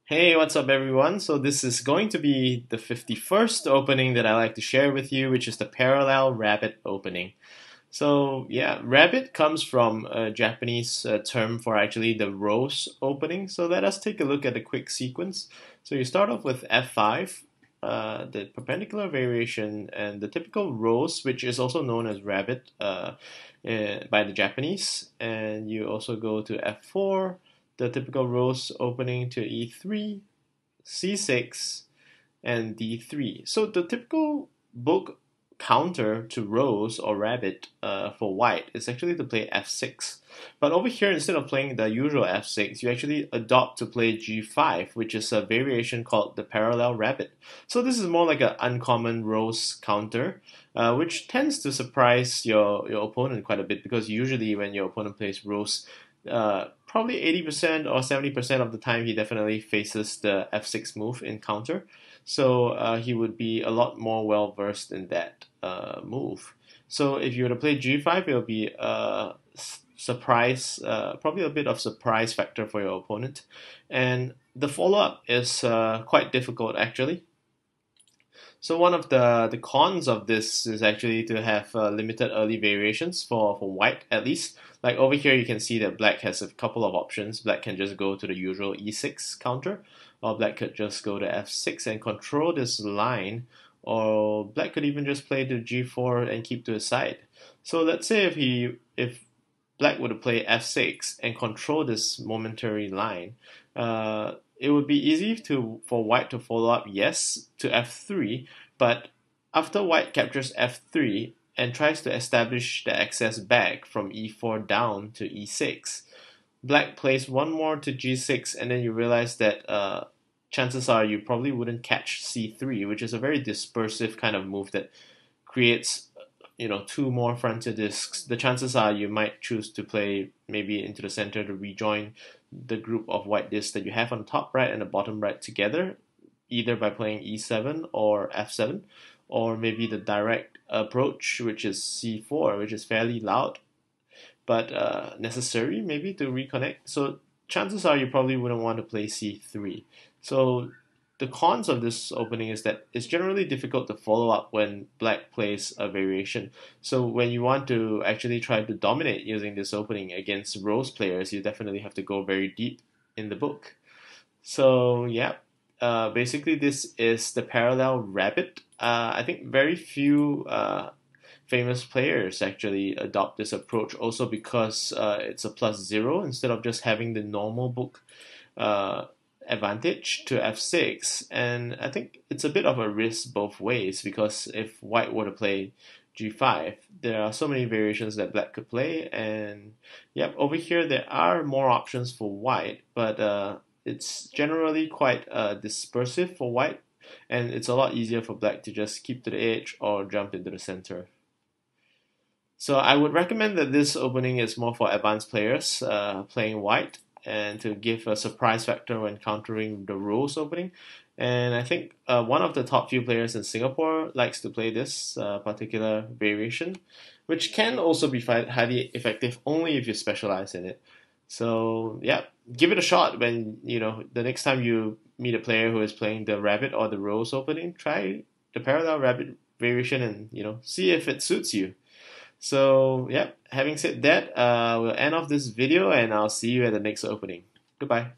Hey, what's up, everyone? So, this is going to be the 51st opening that I like to share with you, which is the parallel rabbit opening. So, yeah, rabbit comes from a Japanese term for actually the rose opening. So, let us take a look at a quick sequence. So, you start off with F5, the perpendicular variation, and the typical rose, which is also known as rabbit by the Japanese. And you also go to F4, the typical rose opening to E3, C6, and D3. So the typical book counter to rose or rabbit for white is actually to play F6. But over here, instead of playing the usual F6, you actually adopt to play G5, which is a variation called the parallel rabbit. So this is more like an uncommon rose counter, which tends to surprise your opponent quite a bit because usually when your opponent plays rose, probably 80% or 70% of the time he definitely faces the F6 move in counter. So he would be a lot more well versed in that move. So if you were to play G5, it will be a surprise, probably a bit of surprise factor for your opponent. And the follow up is quite difficult actually. So one of the cons of this is actually to have limited early variations for white at least. Like over here you can see that black has a couple of options. Black can just go to the usual E6 counter, or black could just go to F6 and control this line, or black could even just play to G4 and keep to his side. So let's say if black were to play F6 and control this momentary line, it would be easy for white to follow up yes to F3, but after white captures F3 and tries to establish the access back from E4 down to E6, black plays one more to G6, and then you realize that chances are you probably wouldn't catch C3, which is a very dispersive kind of move that creates two more frontier discs. The chances are you might choose to play maybe into the center to rejoin the group of white discs that you have on the top right and the bottom right together, either by playing E7 or F7, or maybe the direct approach, which is C4, which is fairly loud but necessary maybe to reconnect. So chances are you probably wouldn't want to play C3. So the cons of this opening is that it's generally difficult to follow up when black plays a variation. So when you want to actually try to dominate using this opening against rose players, you definitely have to go very deep in the book. So yeah, basically this is the parallel rabbit. I think very few famous players actually adopt this approach also because it's a +0 instead of just having the normal book uh, advantage to F6. And I think it's a bit of a risk both ways because if white were to play G5, there are so many variations that black could play. And yep, over here there are more options for white, but it's generally quite dispersive for white. And it's a lot easier for black to just keep to the edge or jump into the center. So I would recommend that this opening is more for advanced players playing white and to give a surprise factor when countering the rose opening. And I think one of the top few players in Singapore likes to play this particular variation, which can also be highly effective only if you specialize in it. So yeah, give it a shot when the next time you meet a player who is playing the rabbit or the rose opening. Try the parallel rabbit variation and see if it suits you. So, yeah, having said that, we'll end off this video and I'll see you at the next opening. Goodbye.